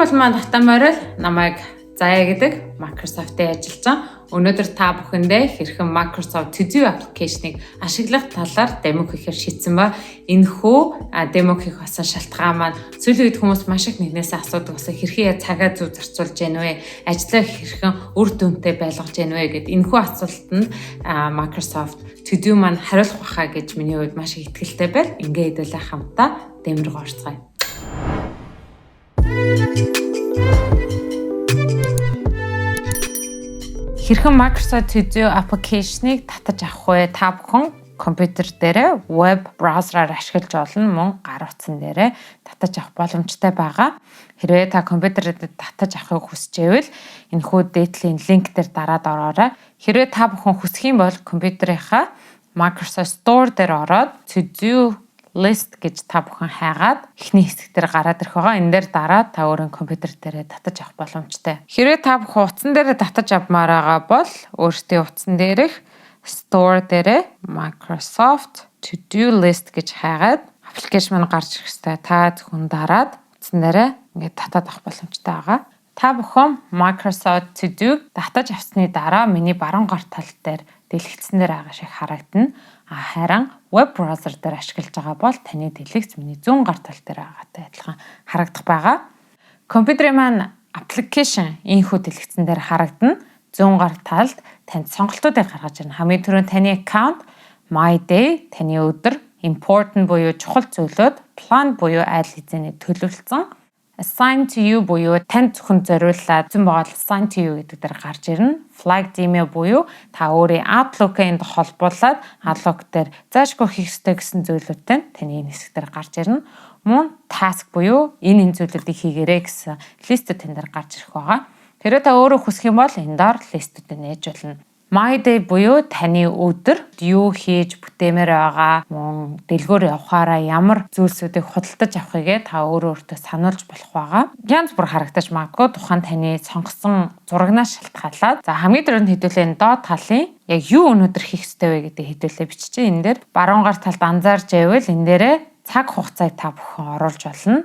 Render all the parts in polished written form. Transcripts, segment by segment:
бол маань Татаморил намайг Заяа гэдэг Microsoft-ийн ажилчин. Өнөөдөр та бүхэндээ хэрхэн Microsoft To Do аппликейшнийг ашиглах талаар демо хийхээр шийдсэн ба энэхүү демо хийх басан шалтгаан маань сүүлийн үед хүмүүс маш их нэгнээсээ асуудаг болсон хэрхэн цагаа зөв зарцуулж гэнэ вэ? Ажлаа хэрхэн үр дүнтэй байлгаж гэнэ вэ гэд энэхүү асуултанд Microsoft To Do маань хариулах байхаа гэж миний хувьд маш их итгэлтэй байна. Ингээ хэдүүлээ хамтаа дэмрэг орцгоё. Хэрхэн Microsoft To Do аппликейшнийг татаж авах вэ? Та бүхэн компьютер дээрээ веб браузераар ашиглаж болно, мөн гар утсан дээрээ татаж авах боломжтой байгаа. Хэрвээ та компьютерээр татаж авахыг хүсчээвэл энэхүү дээдлийн линк дээр дараад ороорой. Хэрвээ та бүхэн хүсэх юм бол компьютерийнхаа Microsoft Store дээр ороод To Do list гэж та бүхэн хайгаад эхний хэсэг дээр гараад ирэх байгаа. Энэ дээр дараад та өөрийн компьютер дээрээ татаж авах боломжтой. Хэрвээ та бүхэн утсан дээрээ татаж авмаар байгаа бол өөртөө утсан дээрх Store дээрээ Microsoft To Do list гэж хайгаад аппликейшн маань гарч ирэх ёстой. Та зөвхөн дараад утсан дээрээ ингээд татаад авах боломжтой байгаа. Та бүхэн Microsoft To Do татаж авсны дараа миний баруун гар тал дээр дэлгэцсэн дээр байгаа шиг харагдана. Харин веб браузер дээр ашиглаж байгаа бол таны дэлгэц миний зүүн гар тал дээр байгаатай адилхан харагдах байгаа. Компьютерийн маань аппликейшн энэхүү дэлгэцэн дээр харагдана. Зүүн гар талд танд сонголтуудыг гаргаж ирнэ. Хамгийн түрүүнд таны аккаунт, My Day, таны өдөр, important буюу чухал зүйлүүд, plan буюу айл хэзээний төлөвлөсөн, Assign to you буюу танд зөвхөн зориуллаад зэн байгаа Assign to you гэдэг дээр гарч ирнэ. Flagged email буюу та өөрийн Outlook-энд холбуулад Outlook дээр заашгүй хийх ёстой гэсэн зүйлүүдтэй таны энэ хэсэг дээр гарч ирнэ. Мөн task буюу энэ зүйлүүдийг хийгээрэй гэсэн листүүд тань дээр гарч ирэх байгаа. Хэрвээ та өөрөө хүсэх юм бол энэ доор листүүдийг нээж болно. My Day буюу таны өдөр юу хийж бүтээмээр байгаа, мөн дэлгүүр явахаараа ямар зүйлсүүдийг худалдаж авахыгээ та өөртөө сануулж болох байгаа. Янз бүр харагдаж магадгүй тухайн таны сонгосон зурагнаас шалтгаалаад за хамгийн түрүүнд хэдүүлээ доод талын яг юу өнөөдөр хийх ёстой вэ гэдэг хэдүүлээ биччихье. Энэ дээр баруун гар талд анзаарч байвал энэ дээрээ цаг хугацааг та бүхэн оруулж болно.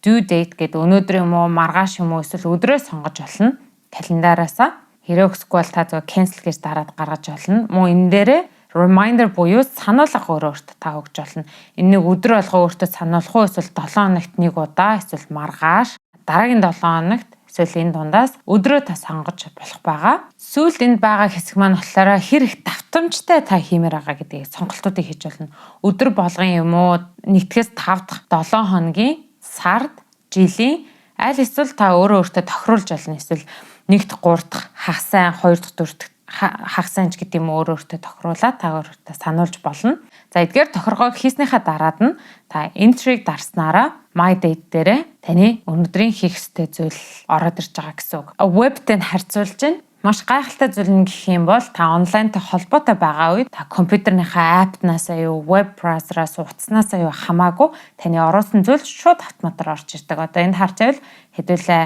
Due date гэдэг өнөөдөр юм уу, маргааш юм уу эсвэл өдрөө сонгож болно. Календараасаа хэрэг өсөхгүй бол та зөв cancel гэж дараад гаргаж болно. Мөн энэ дээрээ reminder буюу сануулга өөртөө та өгч болно. Энэ нэг өдөр болго өөртөө сануулах уу эсвэл 7 хоногт нэг удаа эсвэл маргааш дараагийн 7 хоногт эсвэл энэ дундаас өдрөө та сонгож болох байгаа. Сүүлд энд байгаа хэсэг маань болохоор хэр их давтамжтай та хиймээр байгаа гэдгийг сонголтуудыг хийж болно. Өдөр болгон юм уу, 1-ээс 5 дахь 7 хоногийн, сард, жилийн аль эсвэл та өөртөө тохируулж болно. Эсвэл 1-р 3 дахь хагас сайн, 2-р 4-р хагас сайн ч гэдэг юм өөртөө тохируулаад та өөртөө сануулж болно. За эдгээр тохиргоог хийснийхаа дараад нь та entry-г дарснараа My Date дээрээ таны өнөөдрийн хийх ёстой зүйл ороод ирж байгаа гэсэн үг. Вебтэй харьцуулж байна. Маш гайхалтай зүйл нь гэх юм бол та онлайнтай холбоотой байгаа үед та компьютерийнхаа аппнаасаа юу, веб браузераас утаснасаа юу хамаагүй таны оруулсан зүйл шууд автоматар орж ирдэг. Одоо энд харж байвал хэдүүлээ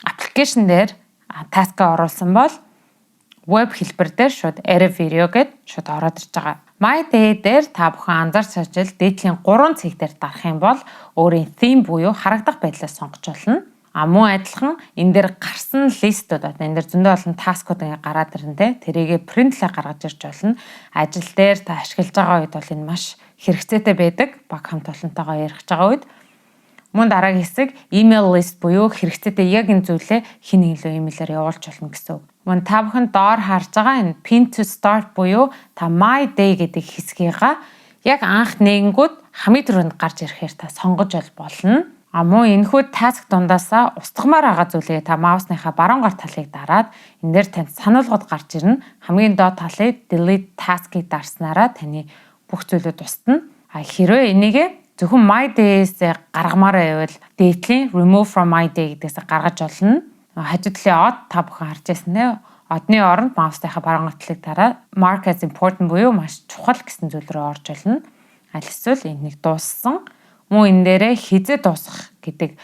аппликейшн дээр таскаа оруулсан бол веб хэлбэр дээр шууд Array video гэд шууд ороод ирж байгаа. My Day дээр та бүхэн анзаарч сажил дээдлийн 3 цэг дээр дарах юм бол өөрийн theme буюу харагдах байдлаа сонгож болно. Мөн адилхан энэ дээр гарсан листүүд одоо энэ дээр зөндөө олон таскууд ингээ гараад ирнэ те. Тэрийгэ принтлээ гаргаж ирж болно. Ажил дээр та ашиглаж байгаа үед бол энэ маш хэрэгцээтэй байдаг. Баг хамт олонтойгоо ярих байгаа үед мөн дараагийн хэсэг email list буюу хэрэгцээтэй яг энэ зүйлээ хэн нэглөө имэйлээр явуулж болно гэсэн үг. Мөн та бүхэн доор харж байгаа энэ pin to start буюу та My Day гэдэг хэсгийгаа яг анх нэгэнгүүд хамгийн түрүүнд гарч ирэхээр та сонгож болно. Мөн энэхүү task дундаасаа устгамаар байгаа зүйлээ та маусныхаа баруун гар талыг дараад энэ дээр танд сануулгад гарч ирнэ. Хамгийн доод талыг delete task-ийг дарснараа таны бүх зүйлүүд устна. Хэрвээ энийгээ зөвхөн My Day-с гаргамаар байвал дээдлийн remove from My Day гэдгээс гаргаж болно. Хажуу талын од та бүхэн харж байсан нэ. Одны оронд маусныхаа баруун талыг дараа mark as important буюу маш чухал гэсэн зүйл рүү орж болно. Аль эсвэл энийг дууссан. Мөн энэ дээрээ хизээ дуусгах гэдэг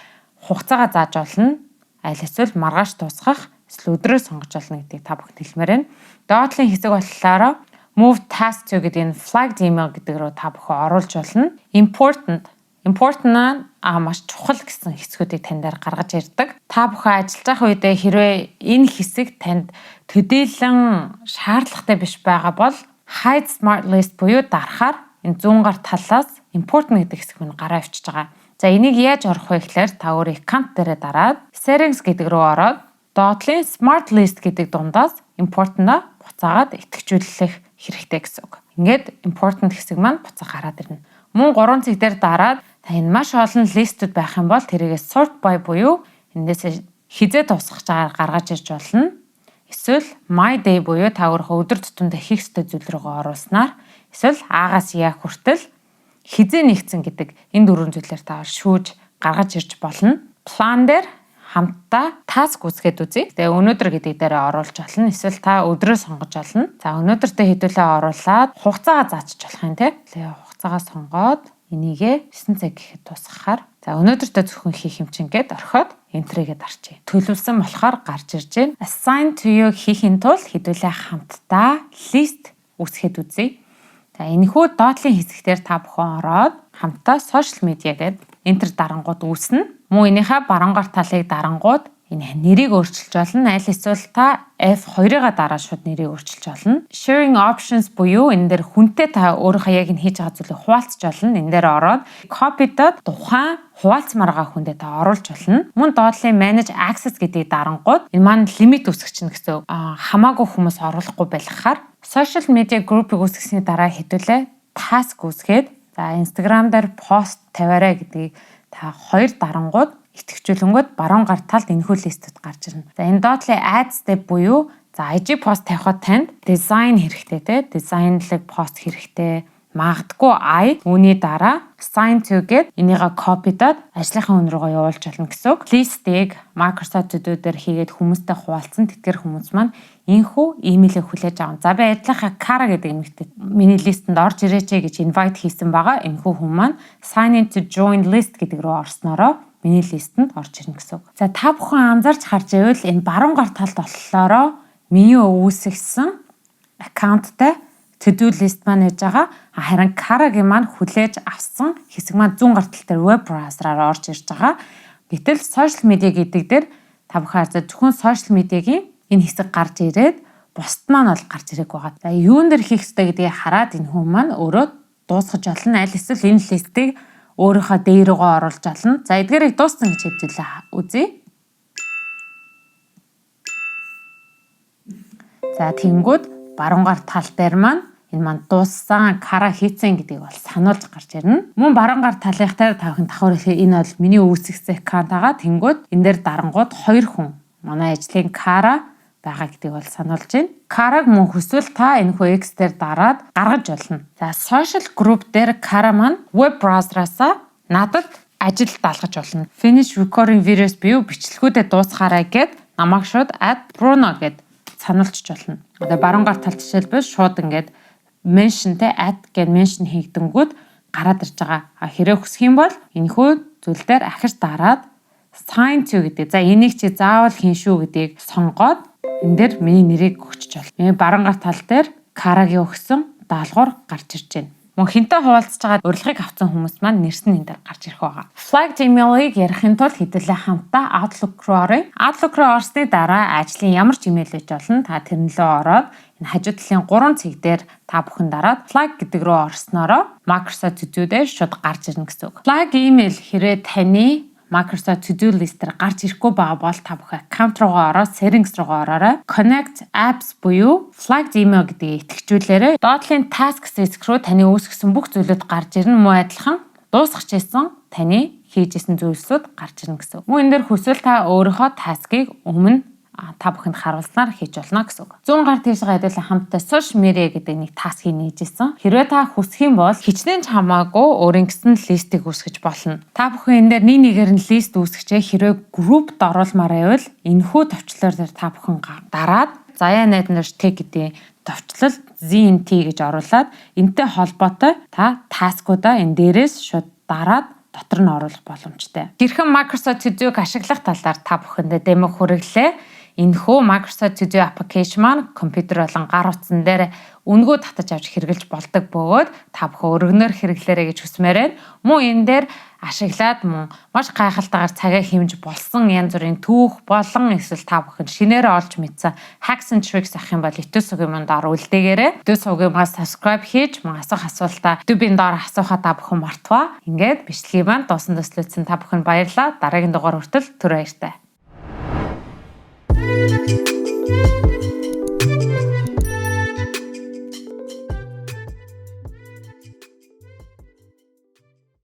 хугацаагаа зааж болно. Аль эсвэл маргааш дуусгах эсвэл өдрөө сонгож болно гэдгийг та бүхэн хэлмээр байна. Доотлын хэсэг болохоор move task to гэдэг энэ flagged email гэдэг рүү та бүхэн оруулж болно. Important important маш чухал гэсэн хэсгүүдийг тань дээр гаргаж ирдэг. Та бүхэн ажиллаж байх үедээ хэрвээ энэ хэсэг танд төдийлөн шаардлагатай биш байгаа бол hide smart list буюу дарахаар энэ зүүн гар талаас important гэдэг хэсэг мань гараа авчиж байгаа. За энийг яаж орох вэ гэхээр та өөрийн account дээрээ дараад settings гэдэг рүү ороод доотлын smart list гэдэг дундаас important-а буцаагаад идэвхжүүлэх хэрэгтэй гэсэн үг. Ингээд important хэсэг маань буцаа гараад ирнэ. Мөн 3 цэг дээр дараад та энэ маш олон листүүд байх юм бол тэрийгээ sort by буюу эндээс хизээ тусгаж байгаагаар гаргаж ирж болно. Эсвэл my day буюу та өөрийнхөө өдөр тутамдаа хийх ёстой зүйл рүүгээ оруулснаар эсвэл аагаас яах хүртэл хизээ нэгцэн гэдэг энэ дөрвөн зүйлээр та шүүж гаргаж ирж болно. План дээр хамтдаа таск үзгээд үзье. Тэгээ өнөөдөр гэдэг дээрээ оруулж болно. Эсвэл та өдрөө сонгож болно. За өнөөдөртөө хэдүүлээ оруулаад хугацаагаа заачиж болох юм тий. Тэгээ хугацаагаа сонгоод энийгээ 9 цаг гэхэд тусгахаар за өнөөдөртөө зөвхөн хийх юм чинь гээд орхиод энтрэгээд арчие. Төлөвлөсөн болохоор гарч ирж байна. Assign to you хийхин тулд хэдүүлээ хамтдаа лист үүсгээд үзье. За энэхүү доотлын хэсэгтэр та бүхэн ороод хамтдаа social media гэдэг энтер дарангууд үүснэ. Мөн энийхээ баруун гар талыг дарангууд энэ нэрийг өөрчилж болно. Аль эсвэл та F2-ыг дараа шууд нэрийг өөрчилж болно. Sharing options буюу энэ дээр хүнтэй та өөрийнхөө яг энэ хийж байгаа зүйлийг хуваалцаж болно. Энэ дээр ороод copy-дод тухайн хуваалцмаар байгаа хүндээ та оруулж болно. Мөн доотлын manage access гэдэг дарангууд энэ маань лимит үүсгэж чинь гэсэн хамаагүй хүмүүс оруулахгүй байлгахаар social media group-ыг үүсгэсний дараа хэдүүлээ task үүсгээд за Instagram дээр пост тавиарай гэдгийг та 2 дарангууд итгэжүүлэнгүүд баруун гар талд энэхүү листэд гарч ирнэ. За энэ доотлын add step буюу за IG пост тавихад танд дизайн хэрэгтэй те. Дизайнлаг пост хэрэгтэй. Магадгүй I үүний дараа assign to гээд энийгээ copy-дод ажлынхаа хүн рүүгээ явуулж болно гэсэн үг. List-ийг Microsoft To Do дээр хийгээд хүмүүстэй хуваалцсан. Тэтгэр хүмүүс маань энэхүү имэйлээ хүлээж аван. За би ажлынхаа Kara гэдэг эмэгтэй миний листэнд орж ирээч гэж invite хийсэн байгаа. Энэхүү хүн маань sign in to join list гэдэг рүү орсноороо миний листэнд орж ирнэ гэсэн үг. За та бүхэн анзаарч харж байвал энэ баруун гар талд болохоор миний үүсгэсэн аккаунттай to do list маань байж байгаа. Харин Kara-гийн маань хүлээж авсан хэсэг маань зүүн гар тал дээр web browser-аар орж ирж байгаа. Гэтэл social media гэдэг дээр та бүхэн харж зөвхөн social media-гийн энэ хэсэг гарч ирээд бусд маань бол гарч ирэх байгаа. За юун дээр хийх ёстой гэдгийг хараад энэ хүн маань өөрөө дуусгаж олно. Аль эсвэл энэ листийг өөрийнхөө дээр рүүгээ оруулж олно. За эдгээрийг дууссан гэж хэвдэлээ үзье. За тэнгүүд баруун гар тал дээр маань энэ маань дууссан Kara хийцэн гэдгийг бол сануулж гарч ирнэ. Мөн баруун гар талынхтай та бүхэн давхар ихээр энэ бол миний үүсгэсэн аккаунт байгаа. Тэнгүүд энэ дээр дарангууд 2 хүн манай ажлын Kara байгаа гэдгийг бол сануулж байна. Kara-г мөн хүсвэл та энэхүү X дээр дараад гаргаж болно. За social group дээр Kara маань web browser-аас надад ажил даалгаж болно. Finish recording videos буюу бичлэгүүдэд дуусгаарай гэд намайг шууд add Bruno гэд сануулчих болно. Одоо баруун гар талд жишээлбэл шууд ингээд mentionтэй add гэж mention хийгдэнгүүд гараад ирж байгаа. Хэрэг хүсэх юм бол энэхүү зүйл дээр ахиж дараад sign to гэдэг. За энийг чи заавал хийн шүү гэдгийг сонгоод энэ дээр миний нэрийг өгчөж байна. Энэ баруун гар тал дээр Kara-гийн өгсөн даалгавар гарч ирж байна. Мөн хинтээ хуваалцаж байгаа урилгыг авсан хүмүүс маань нэрсэн энэ дээр гарч ирэх байгаа. Flagged email-ыг ярихын тулд хэдүүлээ хамтдаа Outlook руу оръё. Outlook руу орсны дараа ажлын ямар ч email байж болно. Та тэрнлөө ороод энэ хажуу талын 3 цэг дээр та бүхэн дараад flag гэдэг рүү орсноороо Microsoft To Do дээр шууд гарч ирнэ гэсэн үг. Flag email хэрэг таны Microsoft To Do list-ээр гарч ирэхгүй байгаа бол та бүхэн аккаунт руугаа ороод settings руугаа ороорой. Connect apps буюу flagged email гэдгийг итгэжүүлээрэй. Доотлын tasks хэсэг рүү таны үүсгэсэн бүх зүйлүүд гарч ирнэ. Мөн адилхан дуусгах гэсэн таны хийж исэн зүйлсүүд гарч ирнэ гэсэн. Мөн энэ дээр хүсвэл та өөрийнхөө task-ыг өмнө та бүхэнд харуулснаар хийж болно гэсэн үг. Зүүн гар тийшээ хэдүүлээ хамтдаа social media гэдэг нэг таскийг нээжсэн. Хэрвээ та хүсэх юм бол хичнээн ч хамаагүй өөрийн гэсэн листийг үүсгэж болно. Та бүхэн энэ дээр нэг нэгээр нь лист үүсгэжээ хэрвээ группт оруулмаар байвал энэхүү товчлоор дээр та бүхэн дараад заяа найднаар тэг гэдэг товчлол ZNT гэж оруулаад энтэй холбоотой та таскуудаа энэ дээрээс шууд дараад дотор нь оруулах боломжтой. Хэрхэн Microsoft To Do-г ашиглах талаар та бүхэндээ демо хүргэлээ. Энэхүү Microsoft To Do application маань компьютер болон гар утсан дээр үнгөө татаж авч хэрэглэж болдог бөгөөд та бүхэн өргөнөөр хэрэглээрэй гэж хүсмээр байна. Мөн энэ дээр ашиглаад мөн маш гайхалтайгаар цагаа хэмж болсон янз бүрийн түүх болон эсвэл та бүхэн шинээр олж мэдсэн hacks and tricks ах юм бол YouTube сувгийн доор үлдээгээрэй. YouTube сувгийнхаа subscribe хийж мөн асуултаа YouTube-ийн доор асуухаа та бүхэн мартваа. Ингээд бичлэгийг маань дуусан төслөөцсөн та бүхэн баярлалаа. Дараагийн дугаар хүртэл түр баяртай.